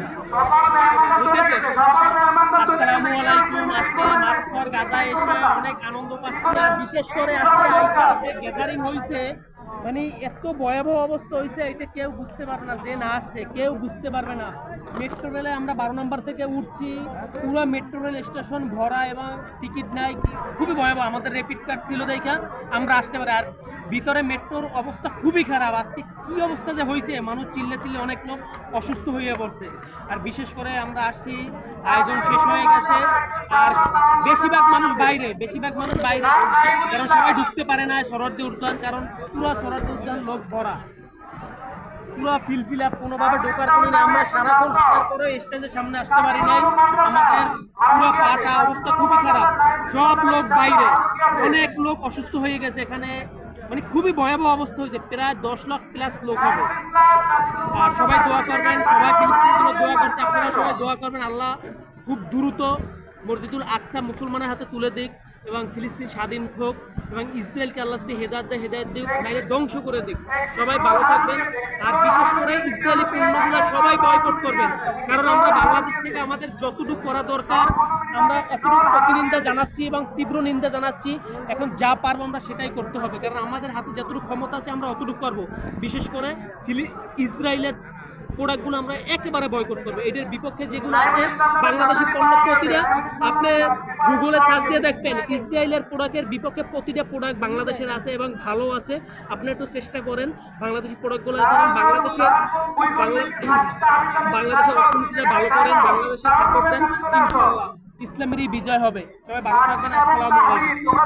আসসালামু আলাইকুম। আজকে মার্চ ফর গাজা এসে অনেক আনন্দ পাচ্ছি, আর বিশেষ করে আজকে আইসা যে গ্যাদারিং হয়েছে, মানে এত ভয়াবহ অবস্থা হয়েছে, এটা কেউ বুঝতে পারবে না, যে না আসছে কেউ বুঝতে পারবে না। মেট্রো রেলে আমরা 12 নম্বর থেকে উঠছি, পুরো মেট্রো রেল স্টেশন ভরা এবং টিকিট নাই, খুবই ভয়াবহ। আমাদের র্যাপিড কার্ড ছিল দেখা আমরা আসতে পারি, আর ভিতরে মেট্রোর অবস্থা খুবই খারাপ। আজকে কি অবস্থা যে হয়েছে, মানুষ চিল্লে চিল্লে অনেক লোক অসুস্থ হয়ে পড়ছে। আর বিশেষ করে আমরা আসছি, আয়োজন শেষ হয়ে গেছে, আর বেশিরভাগ মানুষ বাইরে, কারণ সবাই ঢুকতে পারে না সরোয়ার্দী উদ্যান, কারণ পুরো সরোয়ার্দী উদ্যান লোক ভরা, পুরো ফিল আপ, কোনোভাবে ঢোকার কোনো নেই। আমরা সারাক্ষণ থাকার পরে স্টেজের সামনে আসতে পারি নাই, আমাদের পুরো পাটা অবস্থা খুবই খারাপ, সব লোক বাইরে, অনেক লোক অসুস্থ হয়ে গেছে এখানে, মানে খুবই ভয়াবহ অবস্থা হয়েছে। প্রায় 10 লাখ প্লাস লোক হবে। আর সবাই দোয়া করবেন, সবাই ফিলিস্তিনের জন্য দোয়া করছে, আপনারা সবাই দোয়া করবেন আল্লাহ খুব দ্রুত মসজিদুল আকসা মুসলমানের হাতে তুলে দিক এবং ফিলিস্তিন স্বাধীন হোক, এবং ইসরায়েলকে আল্লাহ যদি হেদায়েত দিক, নাইলে ধ্বংস করে দিক। সবাই ভালো থাকবেন, আর বিশেষ করে ইসরায়েলি পণ্যগুলো সবাই বয়কট করবেন, কারণ আমরা বাংলাদেশ থেকে আমাদের যতটুকু করা দরকার আমরা এতটুকু প্রতিনিন্দা জানাচ্ছি এবং তীব্র নিন্দা জানাচ্ছি। এখন যা পারবো আমরা সেটাই করতে হবে, কারণ আমাদের হাতে যতটুকু ক্ষমতা আছে আমরা অতটুকু করবো। বিশেষ করে ইসরায়েলের প্রোডাক্টগুলো আমরা একেবারে বয়কট করবো। এটার বিপক্ষে যেগুলো আছে বাংলাদেশি পণ্য, প্রতিটা আপনি গুগলে সার্চ দিয়ে দেখবেন, ইসরায়েলের প্রোডাক্টের বিপক্ষে প্রতিটা প্রোডাক্ট বাংলাদেশের আছে এবং ভালো আছে। আপনি একটু চেষ্টা করেন বাংলাদেশি প্রোডাক্টগুলো, কারণ বাংলাদেশের অর্থনীতিটা ভালো করেন, বাংলাদেশের সাপোর্ট দেন, ইনশাআল্লাহ ইসলামেরই বিজয় হবে। সবাই ভালো থাকবেন। আসসালামু আলাইকুম।